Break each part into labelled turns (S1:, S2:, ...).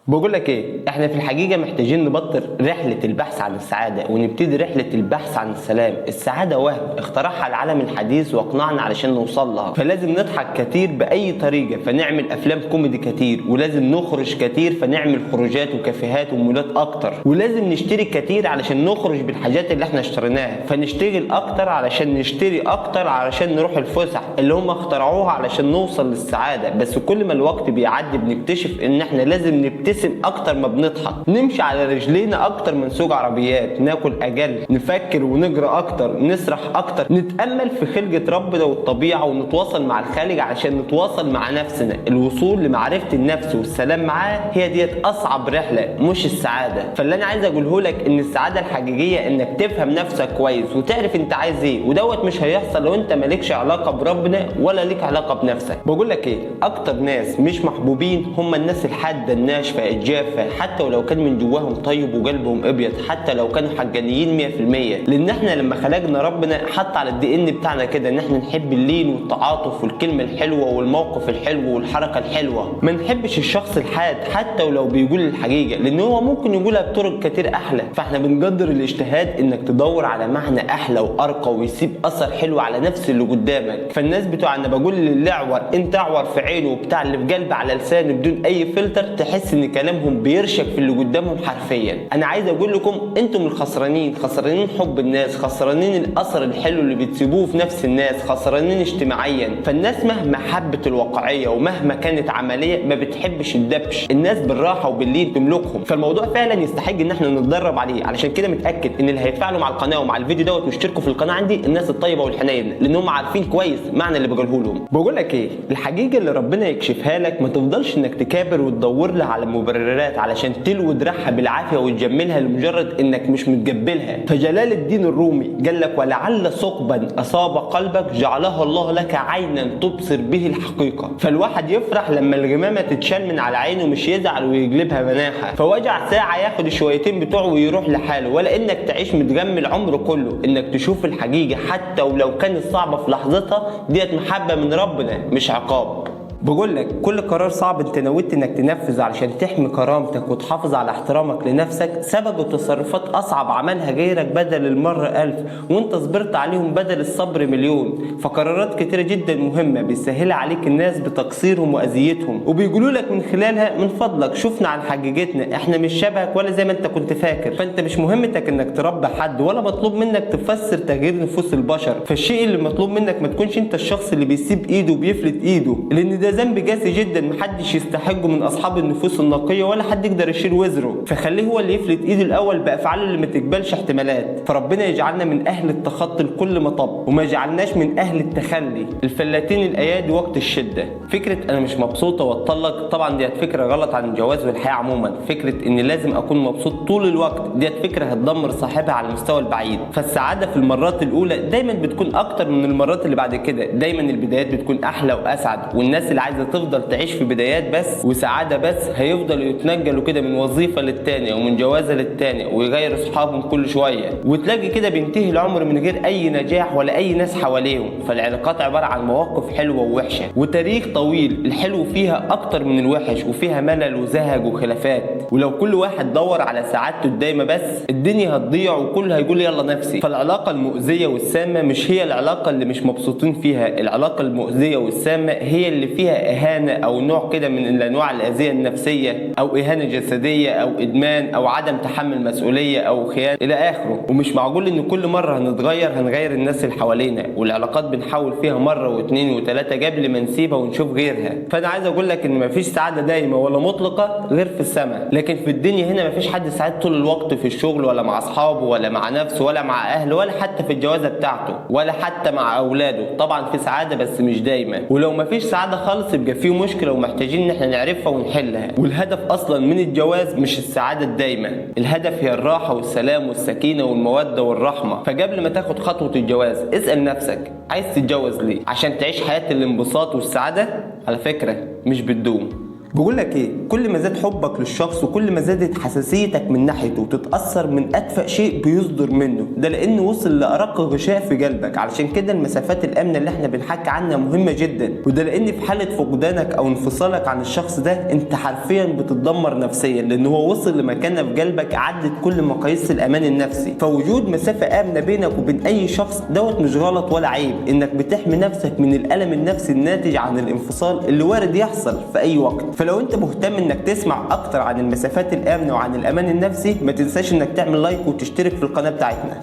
S1: بقول لك ايه، احنا في الحقيقه محتاجين نبطل رحله البحث عن السعاده ونبتدي رحله البحث عن السلام. السعاده وهم اخترعها العالم الحديث واقنعنا علشان نوصل لها، فلازم نضحك كتير باي طريقه فنعمل افلام كوميدي كتير، ولازم نخرج كتير فنعمل خروجات وكافيهات ومولات اكتر، ولازم نشتري كتير علشان نخرج بالحاجات اللي احنا اشتريناها، فنشتغل اكتر علشان نشتري اكتر علشان نروح الفسح اللي هم اخترعوها علشان نوصل للسعاده. بس كل ما الوقت بيعدي بنكتشف ان احنا لازم نبتسم اكتر ما بنضحك، نمشي على رجلينا اكتر من سوق عربيات، ناكل اقل، نفكر ونقرا اكتر، نسرح اكتر، نتامل في خلقه ربنا والطبيعه ونتواصل مع الخالق علشان نتواصل مع نفسنا. الوصول لمعرفه النفس والسلام معاه هي ديت اصعب رحله مش السعاده. فاللي انا عايز اقوله لك ان السعاده الحقيقيه انك تفهم نفسك كويس وتعرف انت عايز ايه، ودوت مش هيحصل لو انت مالكش علاقه بربنا ولا ليك علاقه بنفسك. بقول لك ايه، اكتر ناس مش محبوبين هم الناس الحاده الناشفه الجافه، حتى ولو كان من جواهم طيب وقلبهم ابيض، حتى لو كانوا حقانيين 100%. لان احنا لما خلقنا ربنا حط على الدي ان بتاعنا كده ان احنا نحب اللين والتعاطف والكلمه الحلوه والموقف الحلو والحركه الحلوه، ما نحبش الشخص الحاد حتى ولو بيقول الحقيقه، لان هو ممكن يقولها بطرق كتير احلى. فاحنا بنقدر الاجتهاد انك تدور على معنى احلى وارقى ويسيب اثر حلو على نفس اللي قدامك. فالناس بتوع انا بقول للي اعور انت اعور في عينه وبتاع اللي في قلبه على لسانه بدون اي فلتر، تحس ان كلامهم بيرشك في اللي قدامهم حرفيا. انا عايز اقول لكم انتم الخسرانين، خسرانين حب الناس، خسرانين الاثر الحلو اللي بتسيبوه في نفس الناس، خسرانين اجتماعيا. فالناس مهما حبت الواقعيه ومهما كانت عمليه ما بتحبش الدبش، الناس بالراحه وباللين تملكهم. فالموضوع فعلا يستحق ان احنا نتدرب عليه. علشان كده متاكد ان اللي هيتفاعلوا مع القناه ومع الفيديو دوت ويشتركوا في القناه عندي الناس الطيبه والحنينه، لان هم عارفين كويس معنى اللي بقوله لهم. بقول لك ايه، الحقيقه اللي ربنا يكشفها لك ما تفضلش انك تكابر وتدور لها على مبررات علشان تلوي دراعها بالعافيه وتجملها لمجرد انك مش متقبلها. فجلال الدين الرومي قال لك: ولعل ثقبا اصاب قلبك جعلها الله لك عينا تبصر به الحقيقه. فالواحد يفرح لما الغمامه تتشال من على عينه، مش يزعل ويقلبها مناحه. فوجع ساعه ياخد الشويتين بتوعه ويروح لحاله، ولا انك تعيش متجمل عمر كله انك تشوف الحقيقه حتى ولو كانت صعبه في لحظتها. ديت محبه من ربنا مش عقاب. بقول لك كل قرار صعب انت نويت انك تنفذ علشان تحمي كرامتك وتحافظ على احترامك لنفسك سبب تصرفات اصعب عملها غيرك بدل المرة 1000 وانت صبرت عليهم بدل الصبر مليون. فقرارات كتيرة جدا مهمة بيسهلها عليك الناس بتقصيرهم واذيتهم، وبيقولوا لك من خلالها: من فضلك شوفنا عن حقيقتنا، احنا مش شبهك ولا زي ما انت كنت فاكر. فانت مش مهمتك انك تربي حد ولا مطلوب منك تفسر تغيير نفوس البشر. فالشيء اللي مطلوب منك ما تكونش انت الشخص اللي بيسيب ايده وبيفلت ايده، لان ده ذنب جاسي جدا محدش يستحقه من اصحاب النفوس النقيه ولا حد يقدر يشيل وزره. فخليه هو اللي يفلت ايده الاول بافعاله اللي ما تقبلش احتمالات. فربنا يجعلنا من اهل التخطي لكل مطب وما يجعلناش من اهل التخلي الفلاتين الايادي وقت الشده. فكره انا مش مبسوطه واتطلق طبعا ديت فكره غلط عن الجواز والحياه عموما. فكره ان لازم اكون مبسوط طول الوقت ديت فكره هتدمر صاحبها على المستوى البعيد. فالسعاده في المرات الاولى دايما بتكون اكتر من المرات اللي بعد كده، دايما البدايات بتكون احلى واسعد. والناس اللي عايزه تفضل تعيش في بدايات بس وسعاده بس هيفضلوا يتنقلوا كده من وظيفه للتانيه ومن جوازه للتانيه ويغيروا اصحابهم كل شويه، وتلاقي كده بينتهي العمر من غير اي نجاح ولا اي ناس حواليهم. فالعلاقات عباره عن مواقف حلوه ووحشه وتاريخ طويل، الحلو فيها اكتر من الوحش وفيها ملل وزهق وخلافات. ولو كل واحد دور على سعادته الدايمه بس الدنيا هتضيع وكل هيقول يلا نفسي. فالعلاقه المؤذيه والسامه مش هي العلاقه اللي مش مبسوطين فيها، العلاقه المؤذيه والسامه هي اللي فيها اهانه او نوع كده من انواع الاذيه النفسيه او اهانه جسديه او ادمان او عدم تحمل مسؤوليه او خيانه الى اخره. ومش معقول ان كل مره هنغير الناس اللي حوالينا، والعلاقات بنحاول فيها مره واثنين وثلاثه قبل ما نسيبها ونشوف غيرها. فانا عايز اقول لك ان مفيش سعاده دايمه ولا مطلقه غير في السماء، لكن في الدنيا هنا مفيش حد سعيد طول الوقت في الشغل ولا مع اصحابه ولا مع نفسه ولا مع اهله ولا حتى في الجوازه بتاعته ولا حتى مع اولاده. طبعا في سعاده بس مش دايما، ولو مفيش سعاده خالص يبقى في مشكله ومحتاجين ان احنا نعرفها ونحلها. والهدف اصلا من الجواز مش السعاده الدايمه، الهدف هي الراحه والسلام والسكينه والموده والرحمه. فقبل ما تاخد خطوه الجواز اسال نفسك عايز تتجوز ليه؟ عشان تعيش حياه الانبساط والسعاده؟ على فكره مش بتدوم. بقول لك ايه، كل ما زاد حبك للشخص وكل ما زادت حساسيتك من ناحيته وتتاثر من ادفأ شيء بيصدر منه، ده لانه وصل لارق غشاء في قلبك. علشان كده المسافات الامنه اللي احنا بنحكي عنها مهمه جدا، وده لان في حاله فقدانك او انفصالك عن الشخص ده انت حرفيا بتتدمر نفسيا، لان هو وصل لمكانه في قلبك عدت كل مقاييس الامان النفسي. فوجود مسافه امنه بينك وبين اي شخص دوت مش غلط ولا عيب، انك بتحمي نفسك من الالم النفسي الناتج عن الانفصال اللي وارد يحصل في اي وقت. فلو انت مهتم انك تسمع اكتر عن المسافات الامنه وعن الامان النفسي، ما تنساش انك تعمل لايك وتشترك في القناه بتاعتنا.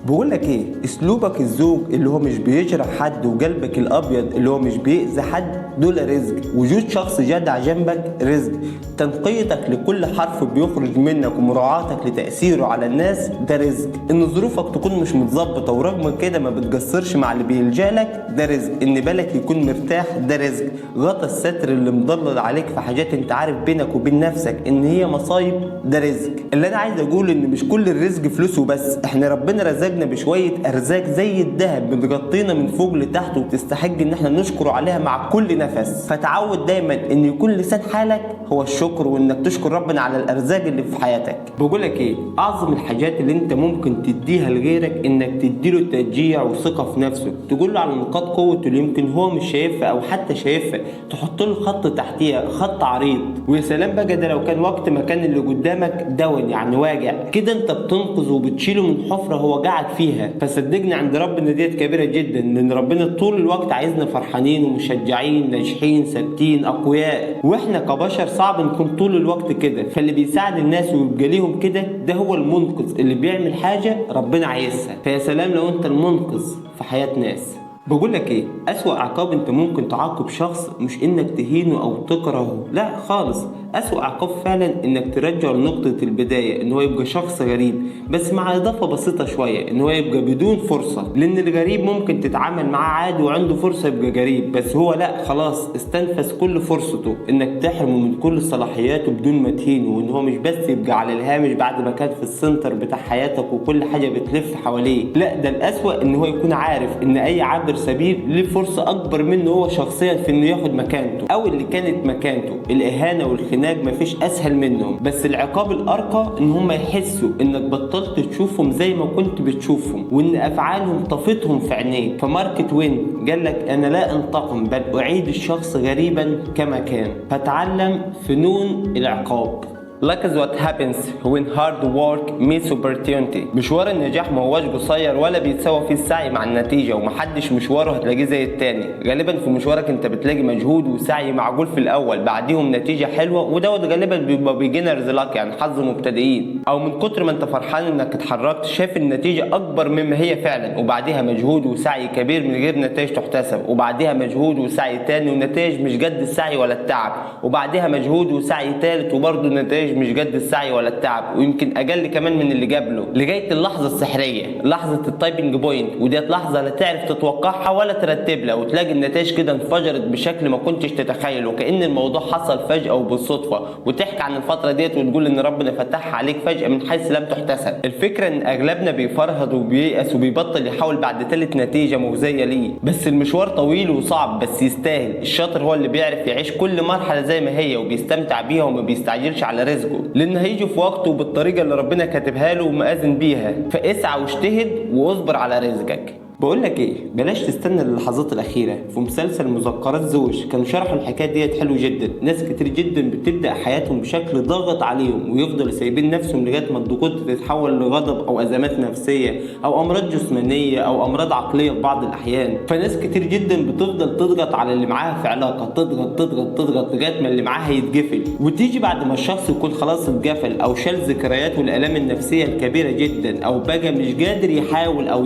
S1: بقول لك ايه، اسلوبك الزوج اللي هو مش بيجرح حد وقلبك الابيض اللي هو مش بيأذي حد دول رزق. وجود شخص جدع جنبك رزق. تنقيتك لكل حرف بيخرج منك ومراعاتك لتأثيره على الناس ده رزق. ان ظروفك تكون مش متظبطه ورغم كده ما بتقصرش مع اللي بيلجألك ده رزق. ان بالك يكون مرتاح ده رزق. غطى الستر اللي مضلل عليك في حاجات انت عارف بينك وبين نفسك ان هي مصايب ده رزق. اللي انا عايز اقول ان مش كل الرزق فلوسه بس، احنا ربنا رزقنا بشويه ارزاق زي الذهب بتغطينا من فوق لتحت وتستحق ان احنا نشكر عليها مع كل نفس. فتعود دايما ان يكون لسان حالك هو الشكر، وانك تشكر ربنا على الارزاق اللي في حياتك. بقول لك ايه، اعظم الحاجات اللي انت ممكن تديها لغيرك انك تديله تشجيع وثقه في نفسه، تقول له على نقاط قوته اللي يمكن هو مش شايفها او حتى شايفها، تحط له خط تحتيها، خط عريض. ويا سلام بقى ده لو كان وقت ما كان اللي قدامك دون يعني واجع كده، انت بتنقذه وبتشيله من حفره هو قاعد فيها. فصدقني عند ربنا ديت كبيره جدا، لان ربنا طول الوقت عايزنا فرحانين ومشجعين ناجحين ثابتين اقوياء، واحنا كبشر صعب نكون طول الوقت كده. فاللي بيساعد الناس ويبقى ليهم كده ده هو المنقذ اللي بيعمل حاجه ربنا عايزها. فيا سلام لو انت المنقذ في حياه ناس. بقول لك ايه، اسوأ عقاب انت ممكن تعاقب شخص مش انك تهينه او تكرهه، لا خالص. اسوأ عقاب فعلا انك ترجعه لنقطة البداية، ان هو يبقى شخص غريب، بس مع اضافة بسيطة شوية، ان هو يبقى بدون فرصة. لان الغريب ممكن تتعامل معاه عادي وعنده فرصة يبقى غريب، بس هو لا خلاص استنفذ كل فرصته انك تحرمه من كل صلاحياته بدون ما تهينه، وان هو مش بس يبقى على الهامش بعد ما كان في السنتر بتاع حياتك وكل حاجة بتلف حواليه. لا ده الاسوأ ان هو يكون عارف ان اي عابر سبيل ليه فرصة اكبر منه هو شخصيا في انه ياخد مكانته او اللي كانت مكانته. الاهانة والخناق مفيش اسهل منهم، بس العقاب الارقى ان هم يحسوا انك بطلت تشوفهم زي ما كنت بتشوفهم، وان افعالهم طفتهم في عينيك. فمارك توين قال لك انا لا انتقم بل اعيد الشخص غريبا كما كان. فتعلم فنون العقاب. Luck is what happens when hard work meets opportunity. مشوار النجاح ما هواش قصير ولا بيتساوى فيه السعي مع النتيجة، ومحدش مشواره هتلاقيه زي التاني. غالبا في مشوارك انت بتلاقي مجهود وسعي معقول في الاول، بعديهم نتيجة حلوة، ودوت غالبا بيبقى بيجنرز لاك يعني حظ مبتدئين، او من كتر ما انت فرحان انك اتحركت شايف النتيجة اكبر مما هي فعلا، وبعديها مجهود وسعي كبير من غير نتائج تحتسب، وبعديها مجهود وسعي تاني ونتائج مش قد السعي ولا التعب، وبعديها مجهود وسعي تالت وبرضه نتائج مش قد السعي ولا التعب، ويمكن اقل كمان من اللي قبله، لغايه اللحظه السحريه، لحظه التايبنج بوينت. وديت لحظه لا تعرف تتوقعها ولا ترتب لها، وتلاقي النتائج كده انفجرت بشكل ما كنتش تتخيله، وكأن الموضوع حصل فجاه وبالصدفه، وتحكي عن الفتره ديت وتقول ان ربنا فتحها عليك فجاه من حيث لم تحتسب. الفكره ان اغلبنا بيفرهد وبييأس وبيبطل يحاول بعد تالت نتيجه مخزيه ليه، بس المشوار طويل وصعب بس يستاهل. الشاطر هو اللي بيعرف يعيش كل مرحله زي ما هي وبيستمتع بيها وما بيستعجلش على رزقه، لان هيجي في وقته وبالطريقه اللي ربنا كاتبها له ومأذن بيها. فاسعى واجتهد واصبر على رزقك. بقول لك ايه، بلاش تستنى اللحظات الاخيره. في مسلسل مذكرات زوج كانوا شرحوا الحكايه ديت حلو جدا. ناس كتير جدا بتبدا حياتهم بشكل ضاغط عليهم ويفضلوا سايبين نفسهم لغايه ما الضغوط تتحول لغضب او ازمات نفسيه او امراض جسمانيه او امراض عقليه في بعض الاحيان. فناس كتير جدا بتفضل تضغط على اللي معاها في علاقه، تضغط تضغط تضغط لغايه ما اللي معاها يتقفل، وتيجي بعد ما الشخص يكون خلاص اتقفل او شال ذكرياته والالام النفسيه الكبيره جدا، او بقى مش قادر يحاول او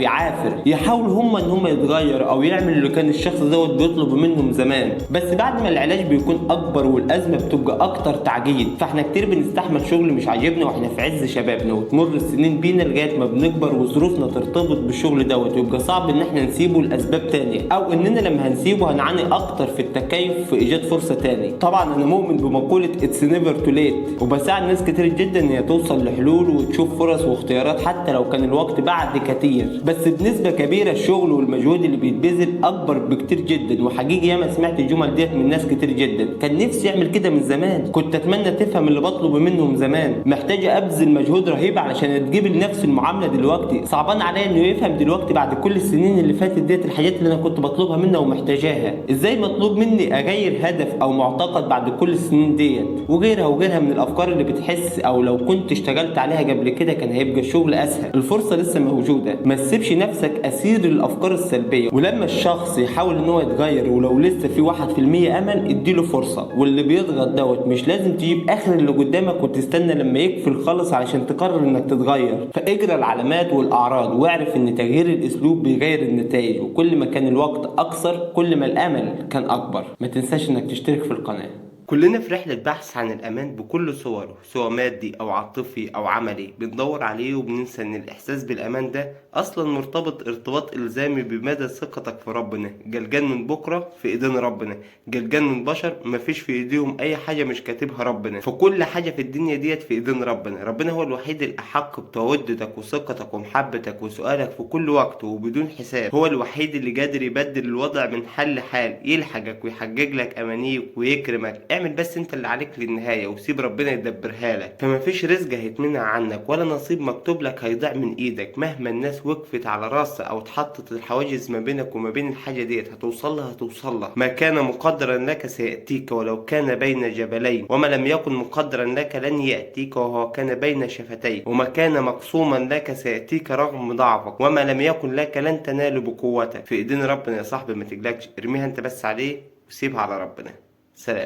S1: يحاول هم ان هم يتغير او يعمل اللي كان الشخص دوت بيطلبه منهم زمان. بس بعد ما العلاج بيكون اكبر والازمه بتبقى اكتر تعقيد. فاحنا كتير بنستحمل شغل مش عاجبنا واحنا في عز شبابنا، وتمر السنين بينا لغايه ما بنكبر وظروفنا ترتبط بالشغل دوت، ويبقى صعب ان احنا نسيبه لاسباب تانية، او اننا لما هنسيبه هنعاني اكتر في التكيف في ايجاد فرصه تاني. طبعا انا مؤمن بمقوله اتس نيفر تو ليت، وبساعد ناس كتير جدا ان هي توصل لحلول وتشوف فرص واختيارات حتى لو كان الوقت بعد كتير. بس بنسبه كبيره الشغل والمجهود اللي بيتبذل اكبر بكتير جدا. وحقيقي ياما سمعت الجمل ديت من ناس كتير جدا. كان نفسي اعمل كده من زمان، كنت اتمنى تفهم اللي بطلبه منهم زمان. محتاج ابذل مجهود رهيب علشان تجيب لنفس المعامله دلوقتي. صعبان عليا انه يفهم دلوقتي بعد كل السنين اللي فاتت ديت الحاجات اللي انا كنت بطلبها منه ومحتاجاها. ازاي مطلوب مني اغير هدف او معتقد بعد كل السنين ديت، وغيرها من الافكار اللي بتحس او لو كنت اشتغلت عليها قبل كده كان هيبقى الشغل اسهل. الفرصه لسه موجوده، ما تسيبش نفسك اسير للافكار السلبيه. ولما الشخص يحاول ان هو يتغير ولو لسه في 1% امل اديله فرصه. واللي بيضغط دوت مش لازم تجيب اخر اللي قدامك وتستنى لما يقفل خالص علشان تقرر انك تتغير. فاجرى العلامات والاعراض واعرف ان تغيير الاسلوب بيغير النتائج. وكل ما كان الوقت اقصر كل ما الامل كان اكبر. ما تنساش انك تشترك في القناه. كلنا في رحلة بحث عن الأمان بكل صوره، سواء مادي أو عاطفي أو عملي، بندور عليه وبننسى إن الإحساس بالأمان ده أصلا مرتبط ارتباط إلزامي بمدى ثقتك في ربنا. جلجان من بكرة في إيدين ربنا، جلجان من بشر مفيش في إيديهم أي حاجة مش كاتبها ربنا. فكل حاجة في الدنيا ديت في إيدين ربنا. ربنا هو الوحيد الأحق بتوددك وثقتك ومحبتك وسؤالك في كل وقت وبدون حساب. هو الوحيد اللي قادر يبدل الوضع من حل لحال، يلحقك ويحقق لك أمانيك ويكرمك. اعمل بس انت اللي عليك للنهاية وسيب ربنا يدبرها لك. فمفيش رزق هيتمنع عنك ولا نصيب مكتوب لك هيضيع من ايدك. مهما الناس وقفت على راسها او اتحطت الحواجز ما بينك وما بين الحاجة ديت هتوصلها. ما كان مقدرا لك سيأتيك ولو كان بين جبلين، وما لم يكن مقدرا لك لن يأتيك وهو كان بين شفتين، وما كان مقسوما لك سيأتيك رغم ضعفك، وما لم يكن لك لن تنال بقوتك. في ايدين ربنا يا صاحبي، ما تقلقش، ارميها انت بس عليه وسيبها على ربنا. سلام.